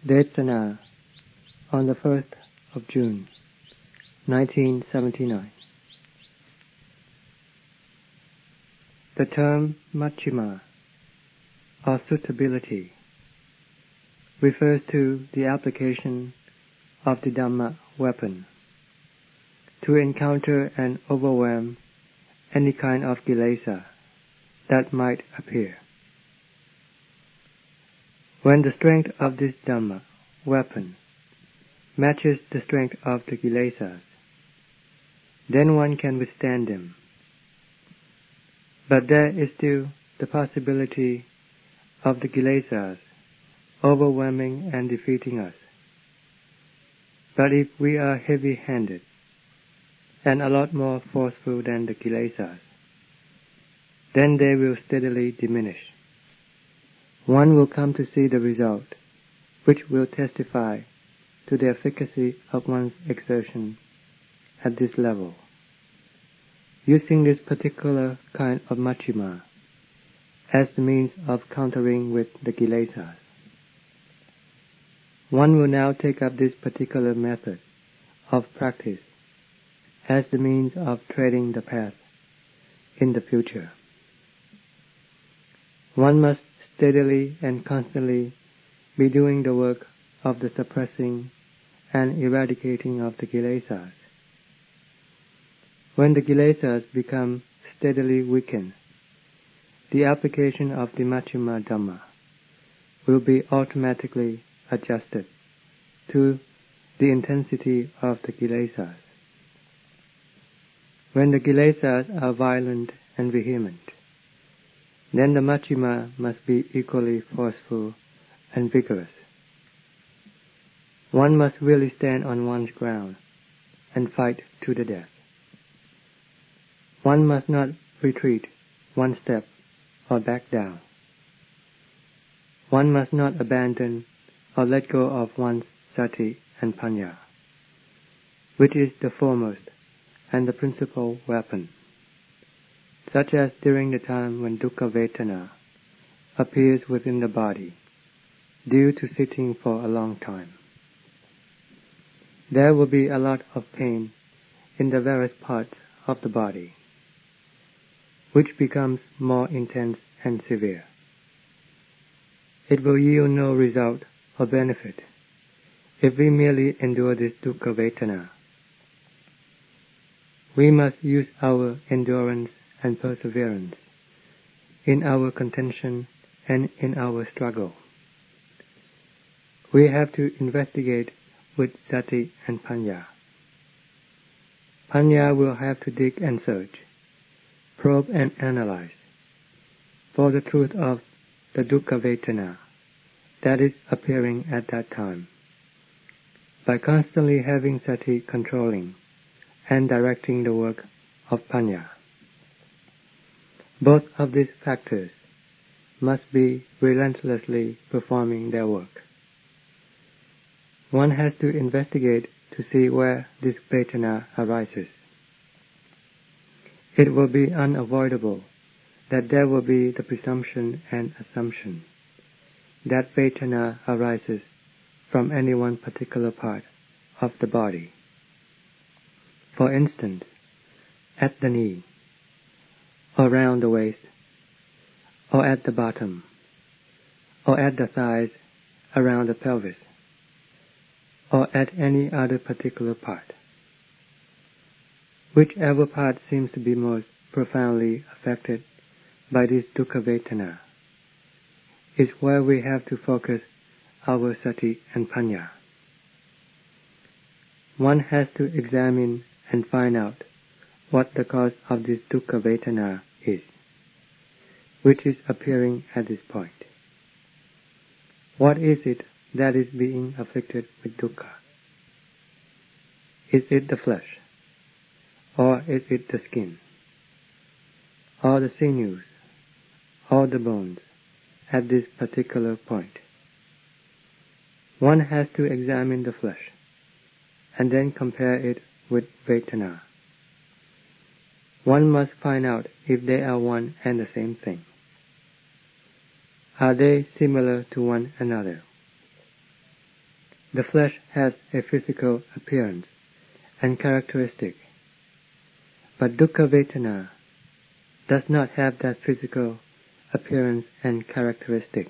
Desana on the 1st of June, 1979. The term Majjhima, or suitability, refers to the application of the Dhamma weapon to encounter and overwhelm any kind of kilesa that might appear. When the strength of this Dhamma weapon matches the strength of the Kilesas, then one can withstand them. But there is still the possibility of the Kilesas overwhelming and defeating us. But if we are heavy-handed and a lot more forceful than the Kilesas, then they will steadily diminish. One will come to see the result, which will testify to the efficacy of one's exertion at this level. Using this particular kind of Majjhima as the means of countering with the Kilesas, one will now take up this particular method of practice as the means of treading the path in the future. One must steadily and constantly be doing the work of the suppressing and eradicating of the Kilesas. When the Kilesas become steadily weakened, the application of the Majjhima Dhamma will be automatically adjusted to the intensity of the Kilesas. When the Kilesas are violent and vehement, then the Majjhima must be equally forceful and vigorous. One must really stand on one's ground and fight to the death. One must not retreat one step or back down. One must not abandon or let go of one's Sati and Panya, which is the foremost and the principal weapon, such as during the time when Dukkha Vedana appears within the body due to sitting for a long time. There will be a lot of pain in the various parts of the body, which becomes more intense and severe. It will yield no result or benefit if we merely endure this Dukkha Vedana. We must use our endurance and perseverance in our contention and in our struggle. We have to investigate with Sati and Panya. Panya will have to dig and search, probe and analyze for the truth of the Dukkha Vedana that is appearing at that time, by constantly having Sati controlling and directing the work of Panya. Both of these factors must be relentlessly performing their work. One has to investigate to see where this Vedana arises. It will be unavoidable that there will be the presumption and assumption that Vedana arises from any one particular part of the body. For instance, at the knee, or round the waist, or at the bottom, or at the thighs around the pelvis, or at any other particular part. Whichever part seems to be most profoundly affected by this Dukkha Vedana is where we have to focus our Sati and Panya. One has to examine and find out what the cause of this Dukkha Vedana is, which is appearing at this point. What is it that is being afflicted with dukkha? Is it the flesh? Or is it the skin? Or the sinews? Or the bones at this particular point? One has to examine the flesh and then compare it with Vedana. One must find out if they are one and the same thing. Are they similar to one another? The flesh has a physical appearance and characteristic, but Dukkha Vedana does not have that physical appearance and characteristic.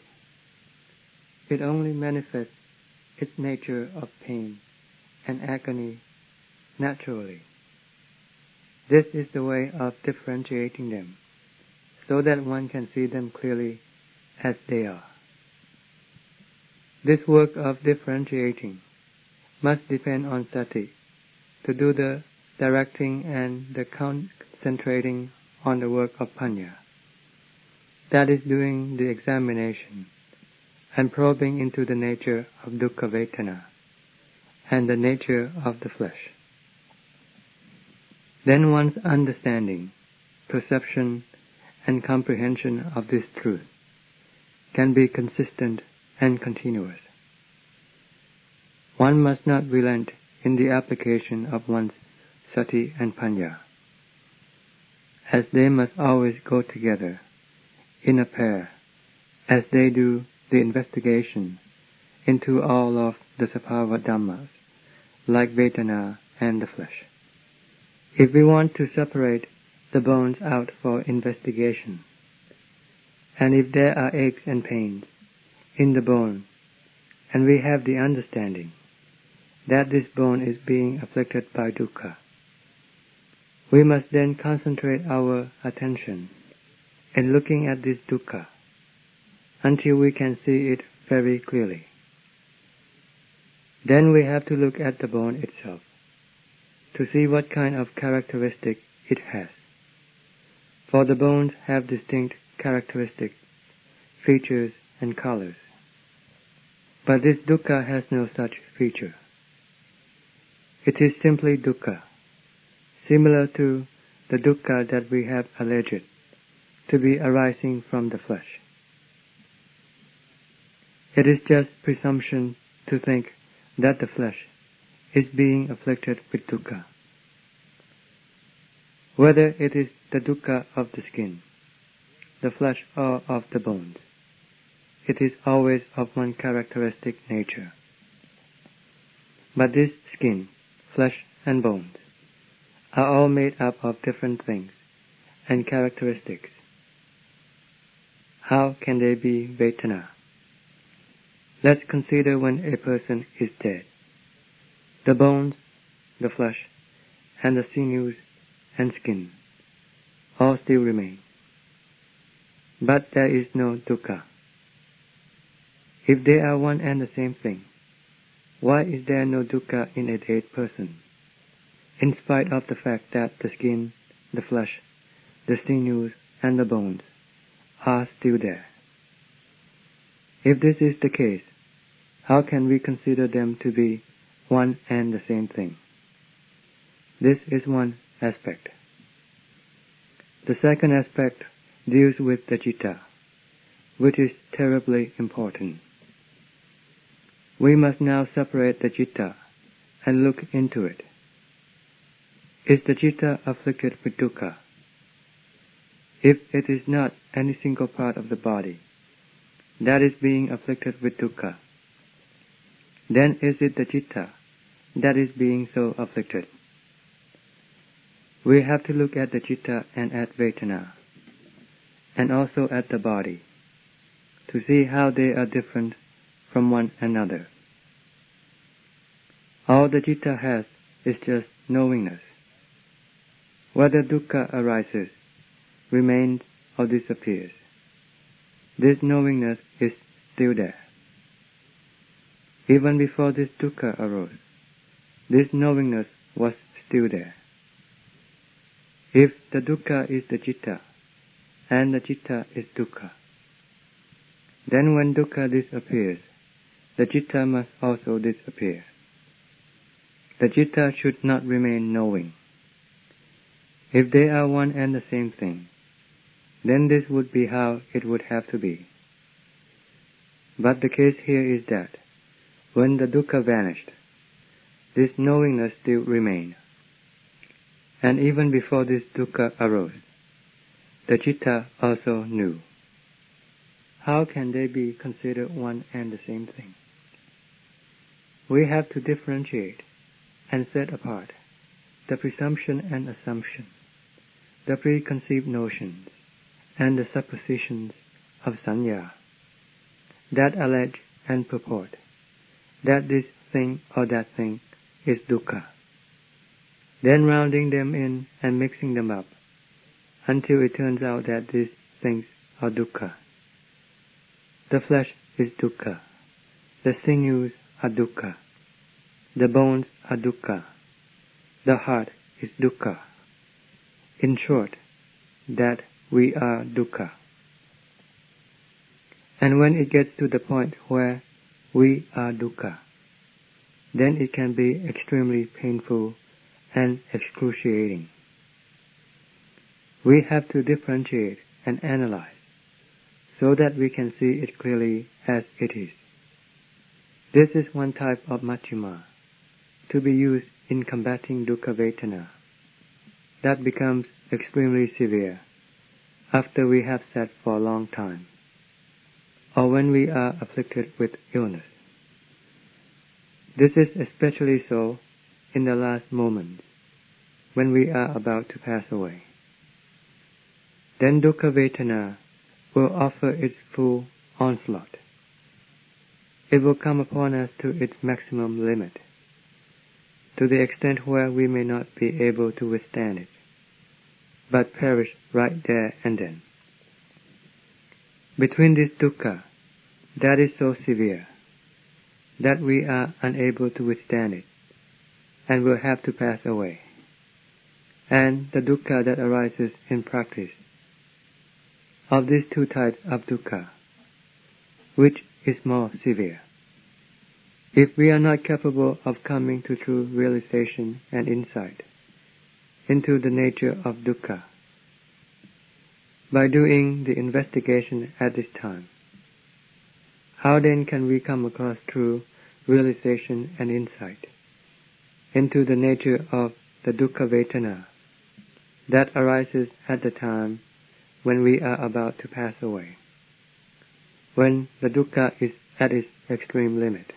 It only manifests its nature of pain and agony naturally. This is the way of differentiating them, so that one can see them clearly as they are. This work of differentiating must depend on Sati to do the directing and the concentrating on the work of Panya. That is doing the examination and probing into the nature of Dukkha Vedana and the nature of the flesh. Then one's understanding, perception, and comprehension of this truth can be consistent and continuous. One must not relent in the application of one's Sati and Panya, as they must always go together in a pair, as they do the investigation into all of the Sabbhava Dhammas, like Vedana and the flesh. If we want to separate the bones out for investigation, and if there are aches and pains in the bone, and we have the understanding that this bone is being afflicted by dukkha, we must then concentrate our attention in looking at this dukkha until we can see it very clearly. Then we have to look at the bone itself to see what kind of characteristic it has. For the bones have distinct characteristics, features and colors. But this dukkha has no such feature. It is simply dukkha, similar to the dukkha that we have alleged to be arising from the flesh. It is just presumption to think that the flesh is being afflicted with dukkha. Whether it is the dukkha of the skin, the flesh or of the bones, it is always of one characteristic nature. But this skin, flesh and bones are all made up of different things and characteristics. How can they be Vedana? Let's consider when a person is dead. The bones, the flesh, and the sinews and skin all still remain. But there is no dukkha. If they are one and the same thing, why is there no dukkha in a dead person, in spite of the fact that the skin, the flesh, the sinews, and the bones are still there? If this is the case, how can we consider them to be one and the same thing? This is one aspect. The second aspect deals with the citta, which is terribly important. We must now separate the citta and look into it. Is the citta afflicted with dukkha? If it is not any single part of the body that is being afflicted with dukkha, then is it the citta that is being so afflicted? We have to look at the citta and at Vedana, and also at the body, to see how they are different from one another. All the citta has is just knowingness. Whether dukkha arises, remains, or disappears, this knowingness is still there. Even before this dukkha arose, this knowingness was still there. If the dukkha is the citta, and the citta is dukkha, then when dukkha disappears, the citta must also disappear. The citta should not remain knowing. If they are one and the same thing, then this would be how it would have to be. But the case here is that, when the dukkha vanished, this knowingness still remained. And even before this dukkha arose, the citta also knew. How can they be considered one and the same thing? we have to differentiate and set apart the presumption and assumption, the preconceived notions, and the suppositions of sanya that allege and purport that this thing or that thing is dukkha, then rounding them in and mixing them up until it turns out that these things are dukkha. The flesh is dukkha, the sinews are dukkha, the bones are dukkha, the heart is dukkha. In short, that we are dukkha. And when it gets to the point where we are dukkha, then it can be extremely painful and excruciating. We have to differentiate and analyze so that we can see it clearly as it is. This is one type of Majjhima to be used in combating Dukkha Vedana that becomes extremely severe after we have sat for a long time, or when we are afflicted with illness. This is especially so in the last moments, when we are about to pass away. Then Dukkha Vedana will offer its full onslaught. It will come upon us to its maximum limit, to the extent where we may not be able to withstand it, but perish right there and then. Between this dukkha that is so severe that we are unable to withstand it and will have to pass away, and the dukkha that arises in practice, of these two types of dukkha, which is more severe? If we are not capable of coming to true realization and insight into the nature of dukkha by doing the investigation at this time, how then can we come across true realization and insight into the nature of the Dukkha Vedana that arises at the time when we are about to pass away, when the dukkha is at its extreme limit?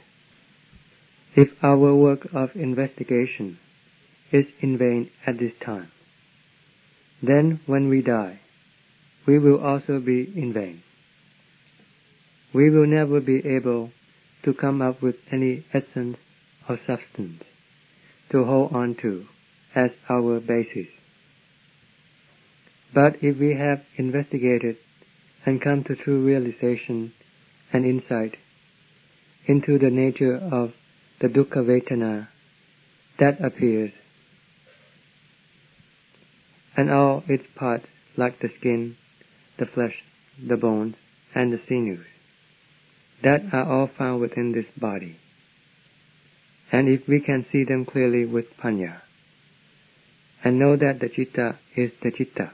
If our work of investigation is in vain at this time, then when we die, we will also be in vain. We will never be able to come up with any essence or substance to hold on to as our basis. But if we have investigated and come to true realization and insight into the nature of the Dukkha Vedana that appears, and all its parts like the skin, the flesh, the bones, and the sinews, that are all found within this body, and if we can see them clearly with panya, and know that the citta is the citta,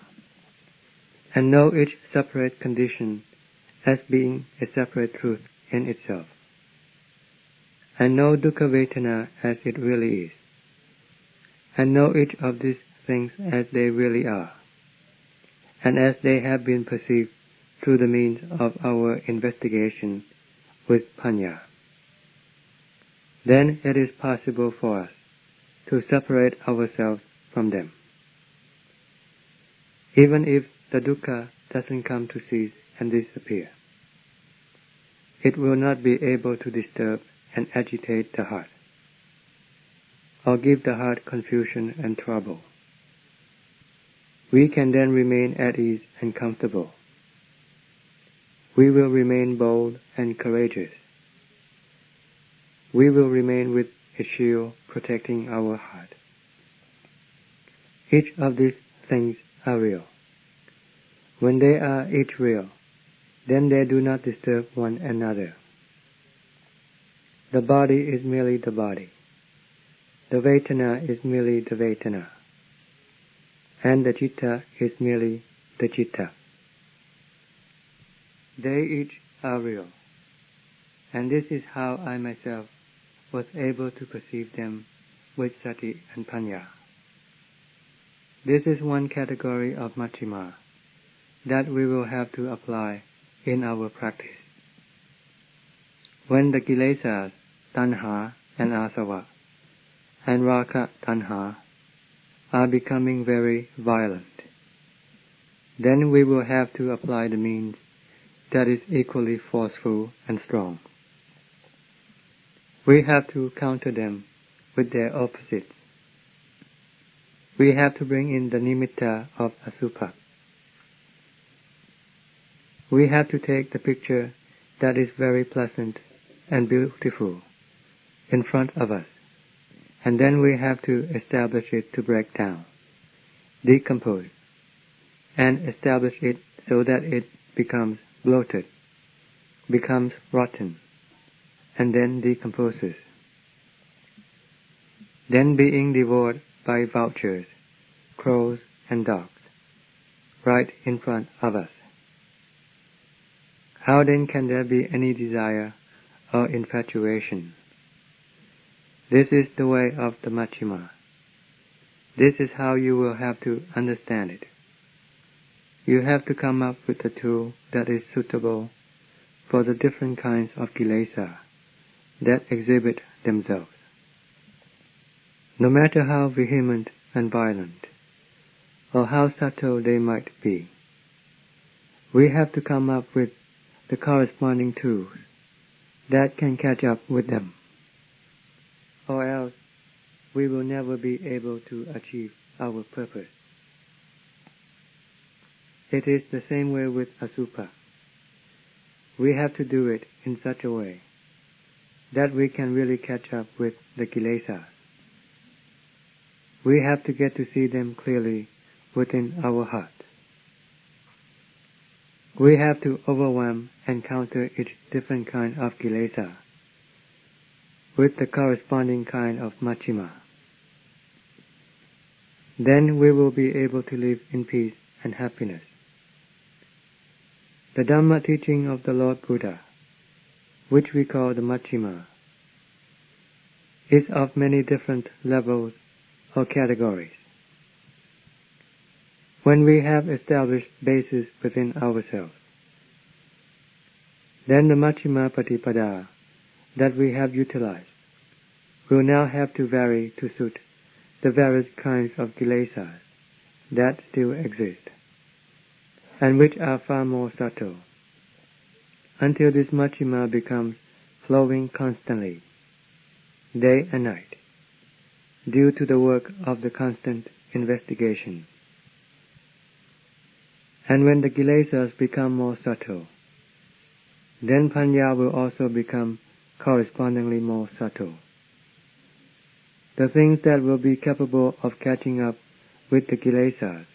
and know each separate condition as being a separate truth in itself, and know Dukkha Vedana as it really is, and know each of these things as they really are, and as they have been perceived through the means of our investigation with panya, then it is possible for us to separate ourselves from them. Even if the dukkha doesn't come to cease and disappear, it will not be able to disturb and agitate the heart, or give the heart confusion and trouble. We can then remain at ease and comfortable. We will remain bold and courageous. We will remain with a shield protecting our heart. Each of these things are real. When they are each real, then they do not disturb one another. The body is merely the body. The Vedana is merely the Vedana. And the citta is merely the citta. They each are real. And this is how I myself was able to perceive them with sati and panya. This is one category of Majjhima that we will have to apply in our practice. When the Kilesas, tanha, and asava, and raga tanha are becoming very violent. Then we will have to apply the means that is equally forceful and strong. We have to counter them with their opposites. We have to bring in the nimitta of asubha. We have to take the picture that is very pleasant and beautiful in front of us, and then we have to establish it to break down, decompose, and establish it so that it becomes bloated, becomes rotten, and then decomposes. Then being devoured by vultures, crows, and dogs, right in front of us. How then can there be any desire or infatuation? This is the way of the Majjhima. This is how you will have to understand it. You have to come up with a tool that is suitable for the different kinds of kilesa that exhibit themselves. No matter how vehement and violent, or how subtle they might be, we have to come up with the corresponding tools that can catch up with them, or else we will never be able to achieve our purpose. It is the same way with asubha. We have to do it in such a way that we can really catch up with the kilesas. We have to get to see them clearly within our hearts. We have to overwhelm and counter each different kind of kilesa with the corresponding kind of Majjhima. Then we will be able to live in peace and happiness. The Dhamma teaching of the Lord Buddha, which we call the Majjhima, is of many different levels or categories. When we have established bases within ourselves, then the Majjhima Patipada that we have utilized will now have to vary to suit the various kinds of kilesas that still exist, and which are far more subtle, until this Majjhima becomes flowing constantly, day and night, due to the work of the constant investigation. And when the kilesas become more subtle, then panya will also become correspondingly more subtle. The things that will be capable of catching up with the kilesas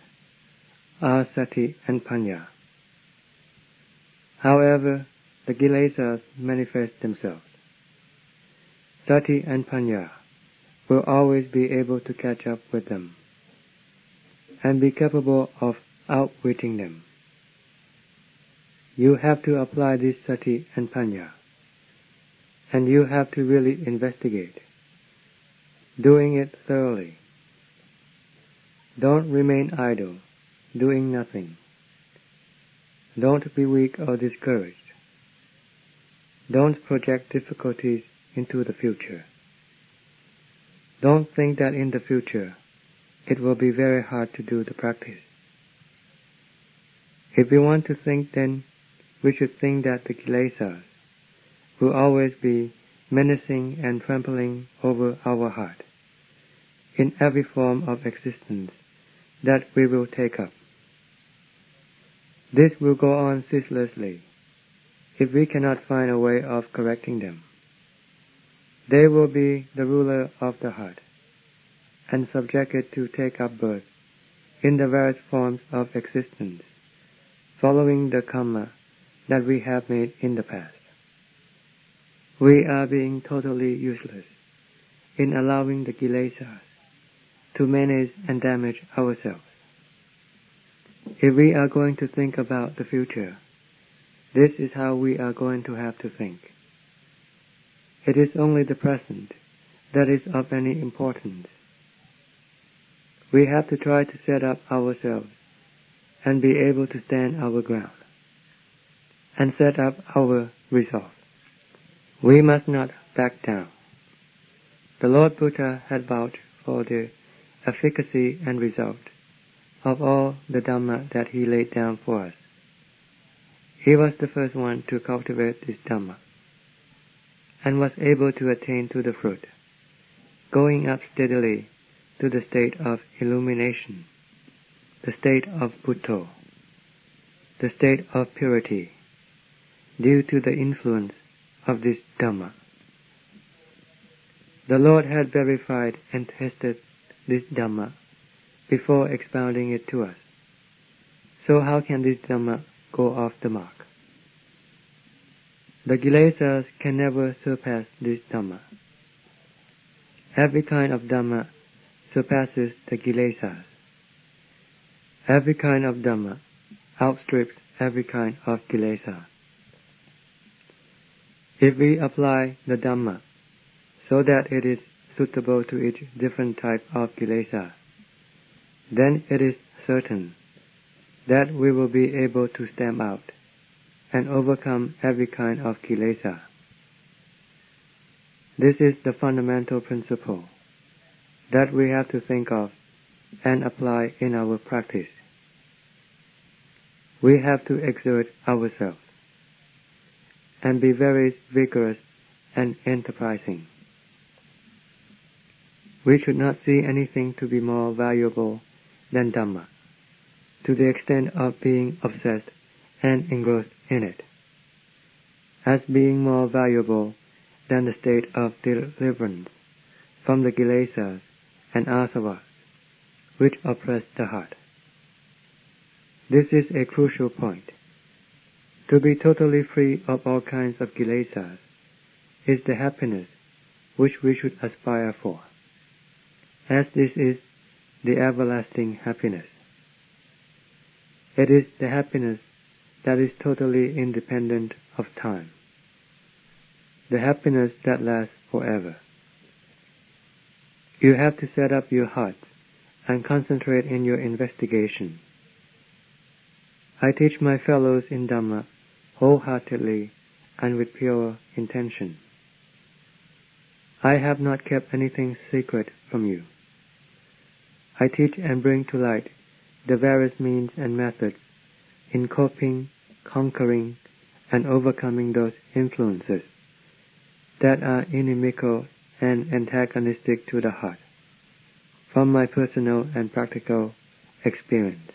are sati and panya. However, the kilesas manifest themselves. Sati and panya will always be able to catch up with them and be capable of outwitting them. You have to apply this sati and panya, and you have to really investigate, doing it thoroughly. Don't remain idle, doing nothing. Don't be weak or discouraged. Don't project difficulties into the future. Don't think that in the future it will be very hard to do the practice. If we want to think, then we should think that the kilesas will always be menacing and trampling over our heart in every form of existence that we will take up. This will go on ceaselessly if we cannot find a way of correcting them. They will be the ruler of the heart and subject it to take up birth in the various forms of existence, following the karma that we have made in the past. We are being totally useless in allowing the kilesas to manage and damage ourselves. If we are going to think about the future, this is how we are going to have to think. It is only the present that is of any importance. We have to try to set up ourselves and be able to stand our ground and set up our resolve. We must not back down. The Lord Buddha had vouched for the efficacy and result of all the Dhamma that he laid down for us. He was the first one to cultivate this Dhamma, and was able to attain to the fruit, going up steadily to the state of illumination, the state of Buddha, the state of purity, due to the influence of this Dhamma. The Lord had verified and tested this Dhamma before expounding it to us. So how can this Dhamma go off the mark? The Kilesas can never surpass this Dhamma. Every kind of Dhamma surpasses the Kilesas. Every kind of Dhamma outstrips every kind of Kilesa. If we apply the Dhamma so that it is suitable to each different type of Kilesa, then it is certain that we will be able to stamp out and overcome every kind of Kilesa. This is the fundamental principle that we have to think of and apply in our practice. We have to exert ourselves and be very vigorous and enterprising. We should not see anything to be more valuable than Dhamma, to the extent of being obsessed and engrossed in it, as being more valuable than the state of deliverance from the Kilesas and asavas, which oppress the heart. This is a crucial point. To be totally free of all kinds of Kilesas is the happiness which we should aspire for, as this is the everlasting happiness. It is the happiness that is totally independent of time, the happiness that lasts forever. You have to set up your hearts and concentrate in your investigation. I teach my fellows in Dhamma wholeheartedly and with pure intention. I have not kept anything secret from you. I teach and bring to light the various means and methods in coping, conquering, and overcoming those influences that are inimical and antagonistic to the heart, from my personal and practical experience.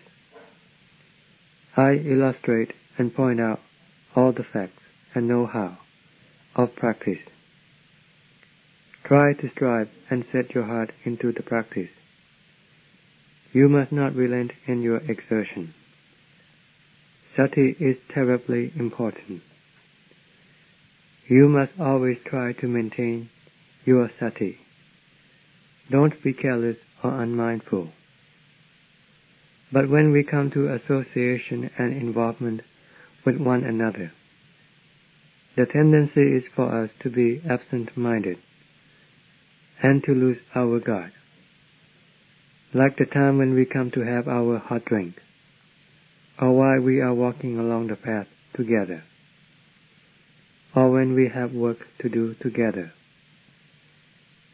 I illustrate and point out all the facts and know-how of practice. Try to strive and set your heart into the practice. You must not relent in your exertion. Sati is terribly important. You must always try to maintain your sati. Don't be careless or unmindful. But when we come to association and involvement with one another, the tendency is for us to be absent-minded and to lose our guard. Like the time when we come to have our hot drink, or while we are walking along the path together, or when we have work to do together.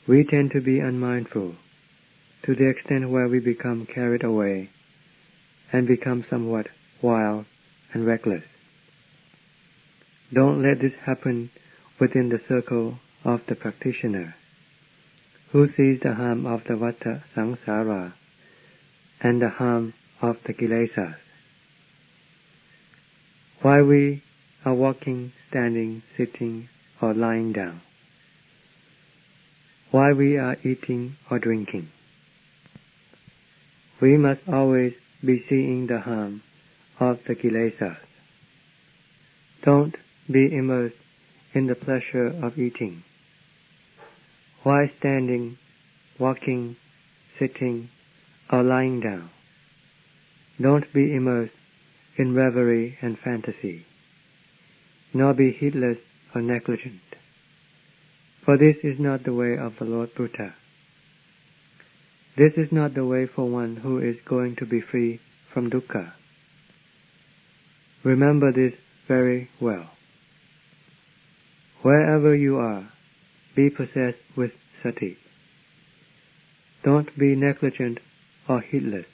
We tend to be unmindful to the extent where we become carried away and become somewhat wild and reckless. Don't let this happen within the circle of the practitioner, who sees the harm of the vata samsara and the harm of the Kilesas. While we are walking, standing, sitting, or lying down, while we are eating or drinking, we must always be seeing the harm of the Kilesas. Don't be immersed in the pleasure of eating. While standing, walking, sitting, or lying down, don't be immersed in reverie and fantasy, nor be heedless or negligent, for this is not the way of the Lord Buddha. This is not the way for one who is going to be free from dukkha. Remember this very well. Wherever you are, be possessed with Sati. Don't be negligent or heedless.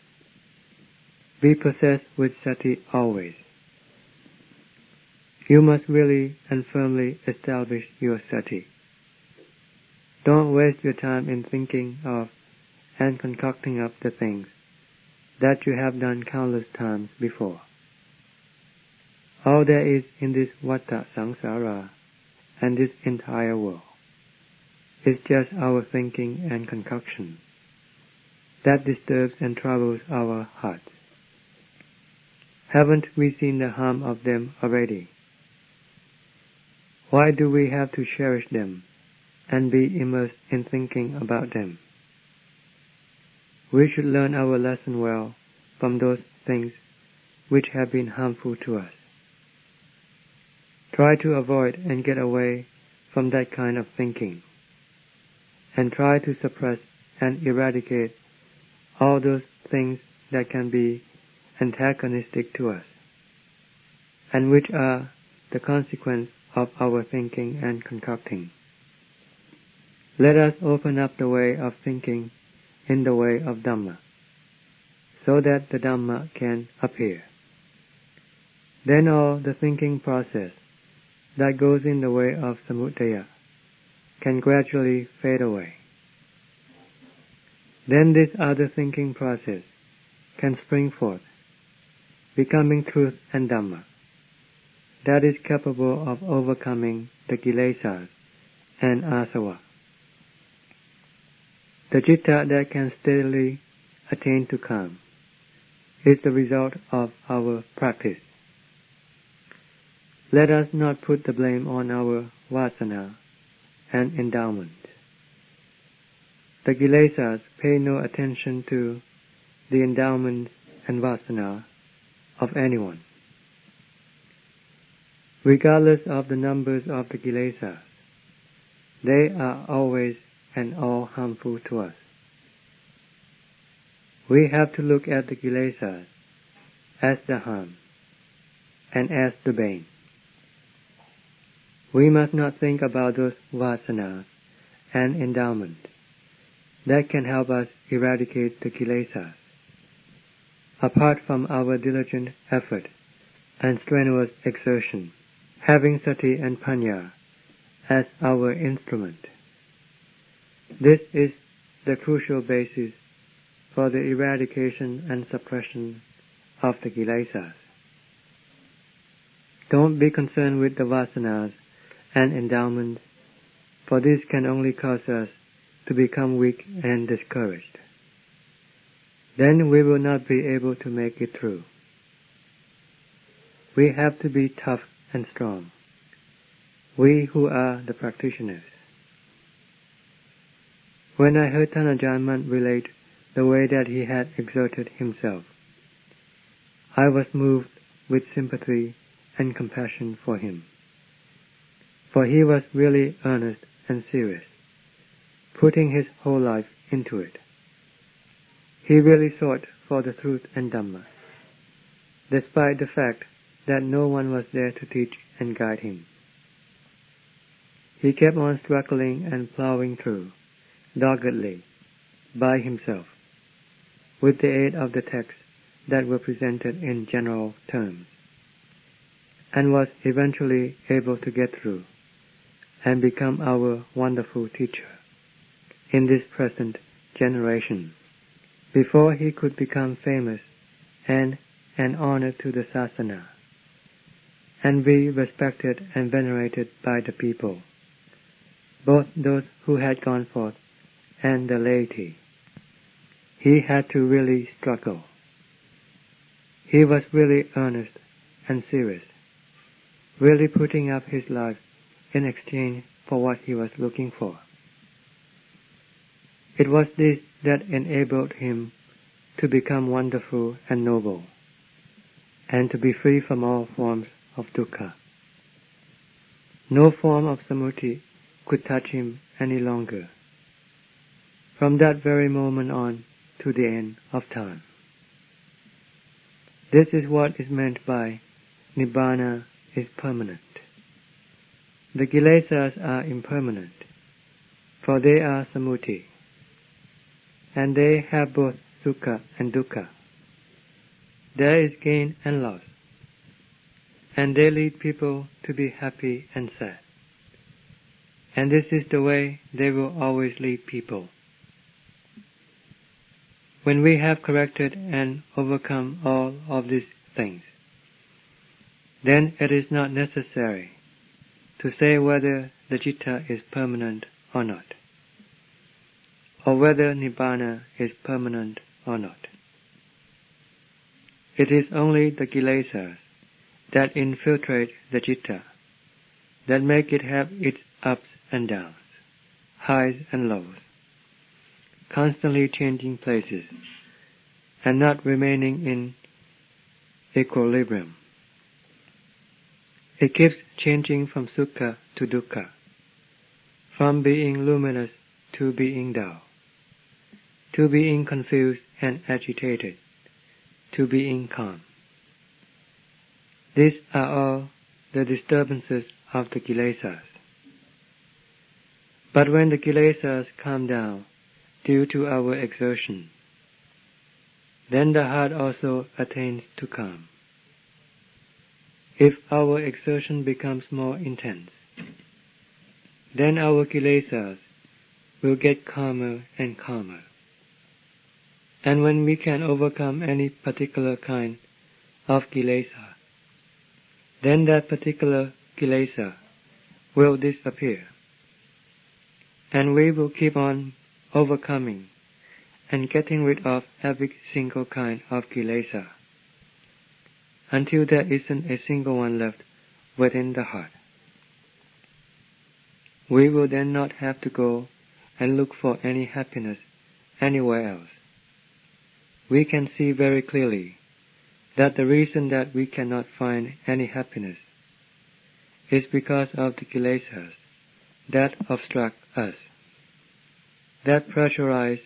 Be possessed with Sati always. You must really and firmly establish your Sati. Don't waste your time in thinking of and concocting up the things that you have done countless times before. All there is in this Vata Sangsara and this entire world is just our thinking and concoction that disturbs and troubles our hearts. Haven't we seen the harm of them already? Why do we have to cherish them and be immersed in thinking about them? We should learn our lesson well from those things which have been harmful to us. Try to avoid and get away from that kind of thinking, and try to suppress and eradicate all those things that can be antagonistic to us, and which are the consequence of our thinking and concocting. Let us open up the way of thinking in the way of Dhamma, so that the Dhamma can appear. Then all the thinking process that goes in the way of samudaya can gradually fade away. Then this other thinking process can spring forth, becoming truth and Dhamma, that is capable of overcoming the Kilesas and Asava. The citta that can steadily attain to calm is the result of our practice. Let us not put the blame on our vasana and endowments. The Kilesas pay no attention to the endowments and vasana of anyone. Regardless of the numbers of the Kilesas, they are always and all harmful to us. We have to look at the Kilesas as the harm and as the bane. We must not think about those vasanas and endowments that can help us eradicate the Kilesas, apart from our diligent effort and strenuous exertion, having Sati and Panya as our instrument. This is the crucial basis for the eradication and suppression of the Kilesas. Don't be concerned with the vasanas and endowments, for this can only cause us to become weak and discouraged. Then we will not be able to make it through. We have to be tough and strong, we who are the practitioners. When I heard Ajahn relate the way that he had exerted himself, I was moved with sympathy and compassion for him, for he was really earnest and serious, putting his whole life into it. He really sought for the truth and Dhamma, despite the fact that no one was there to teach and guide him. He kept on struggling and plowing through, doggedly, by himself, with the aid of the texts that were presented in general terms, and was eventually able to get through and become our wonderful teacher in this present generation, before he could become famous and an honor to the sasana, and be respected and venerated by the people, both those who had gone forth and the laity. He had to really struggle. He was really earnest and serious, really putting up his life in exchange for what he was looking for. It was this that enabled him to become wonderful and noble, and to be free from all forms of dukkha. No form of samudaya could touch him any longer, from that very moment on to the end of time. This is what is meant by Nibbana is permanent. The Kilesas are impermanent, for they are samuti, and they have both sukha and dukkha. There is gain and loss, and they lead people to be happy and sad. And this is the way they will always lead people. When we have corrected and overcome all of these things, then it is not necessary to say whether the citta is permanent or not, or whether nibbana is permanent or not. It is only the kilesas that infiltrate the citta that make it have its ups and downs, highs and lows, constantly changing places and not remaining in equilibrium. It keeps changing from sukha to dukkha, from being luminous to being dull, to being confused and agitated, to being calm. These are all the disturbances of the kilesas. But when the kilesas calm down due to our exertion, then the heart also attains to calm. If our exertion becomes more intense, then our kilesas will get calmer and calmer. And when we can overcome any particular kind of kilesa, then that particular kilesa will disappear, and we will keep on overcoming and getting rid of every single kind of kilesa, until there isn't a single one left within the heart. We will then not have to go and look for any happiness anywhere else. We can see very clearly that the reason that we cannot find any happiness is because of the kilesas that obstruct us, that pressurize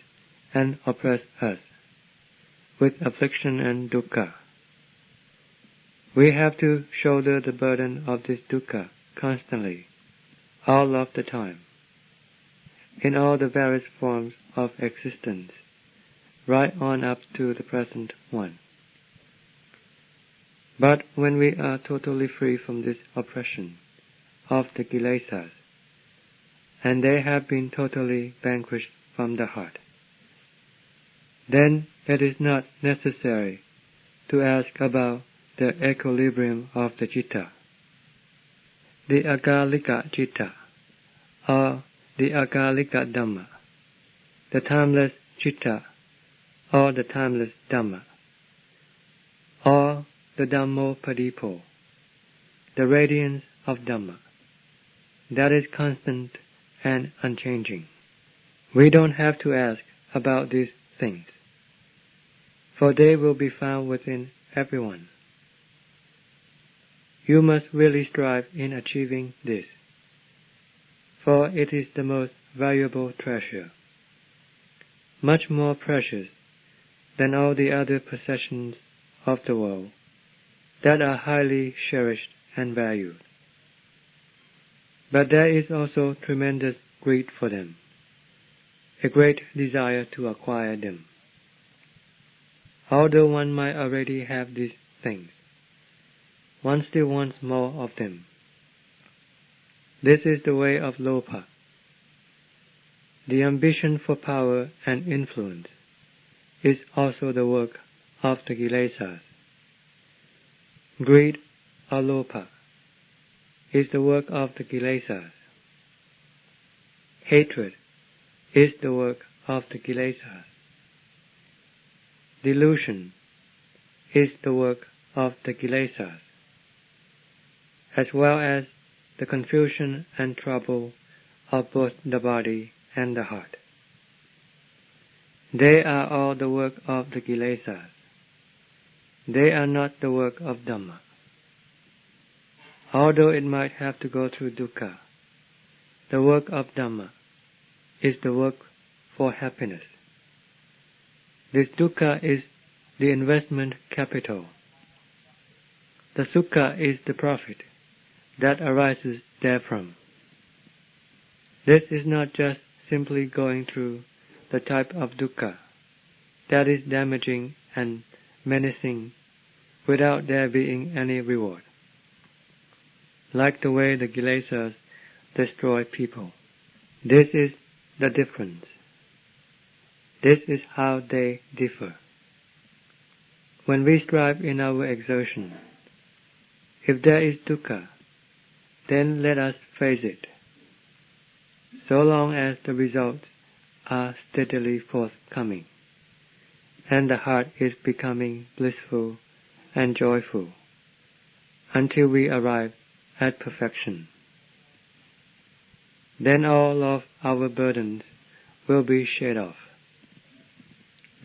and oppress us with affliction and dukkha. We have to shoulder the burden of this dukkha constantly, all of the time, in all the various forms of existence, right on up to the present one. But when we are totally free from this oppression of the kilesas, and they have been totally vanquished from the heart, then it is not necessary to ask about the equilibrium of the citta, the akalika citta, or the akalika dhamma, the timeless citta, or the timeless dhamma, or the Dhammo Padipo, the radiance of Dhamma, that is constant and unchanging. We don't have to ask about these things, for they will be found within everyone. You must really strive in achieving this, for it is the most valuable treasure, much more precious than all the other possessions of the world that are highly cherished and valued. But there is also tremendous greed for them, a great desire to acquire them. Although one might already have these things, one still wants more of them. This is the way of lopa, the ambition for power and influence is also the work of the kilesas. Greed or lopa is the work of the kilesas. Hatred is the work of the kilesas. Delusion is the work of the kilesas, as well as the confusion and trouble of both the body and the heart. They are all the work of the kilesas. They are not the work of Dhamma. Although it might have to go through dukkha, the work of Dhamma is the work for happiness. This dukkha is the investment capital. The sukha is the profit that arises therefrom. This is not just simply going through the type of dukkha that is damaging and menacing without there being any reward. Like the way the Kilesas destroy people. This is the difference. This is how they differ. When we strive in our exertion, if there is dukkha, then let us face it. So long as the results are steadily forthcoming, and the heart is becoming blissful and joyful, until we arrive at perfection, then all of our burdens will be shed off.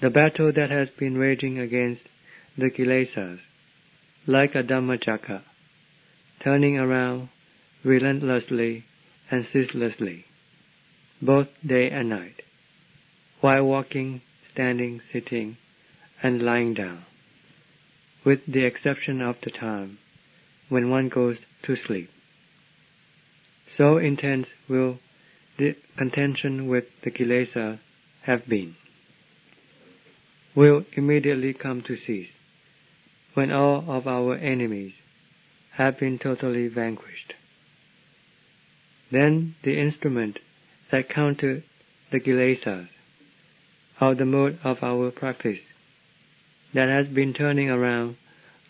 The battle that has been raging against the Kilesas, like a Dhammacakka, turning around relentlessly and ceaselessly, both day and night, while walking, standing, sitting, and lying down, with the exception of the time when one goes to sleep. So intense will the contention with the Kilesa have been, will immediately come to cease when all of our enemies have been totally vanquished. Then the instrument that countered the Kilesas, or the mode of our practice that has been turning around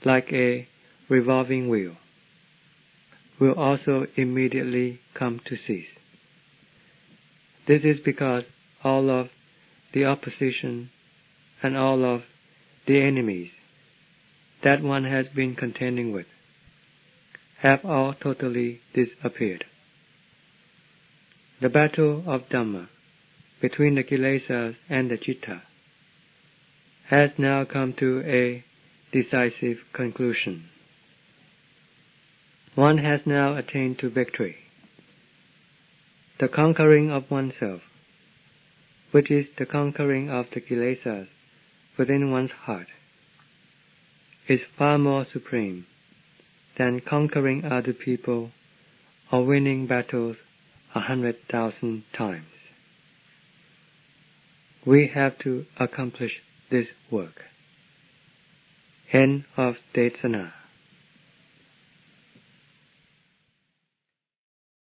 like a revolving wheel, will also immediately come to cease. This is because all of the opposition and all of the enemies that one has been contending with have all totally disappeared. The battle of Dhamma between the Kilesas and the Citta has now come to a decisive conclusion. One has now attained to victory. The conquering of oneself, which is the conquering of the Kilesas within one's heart, is far more supreme than conquering other people or winning battles 100,000 times. We have to accomplish this work. End of Desana.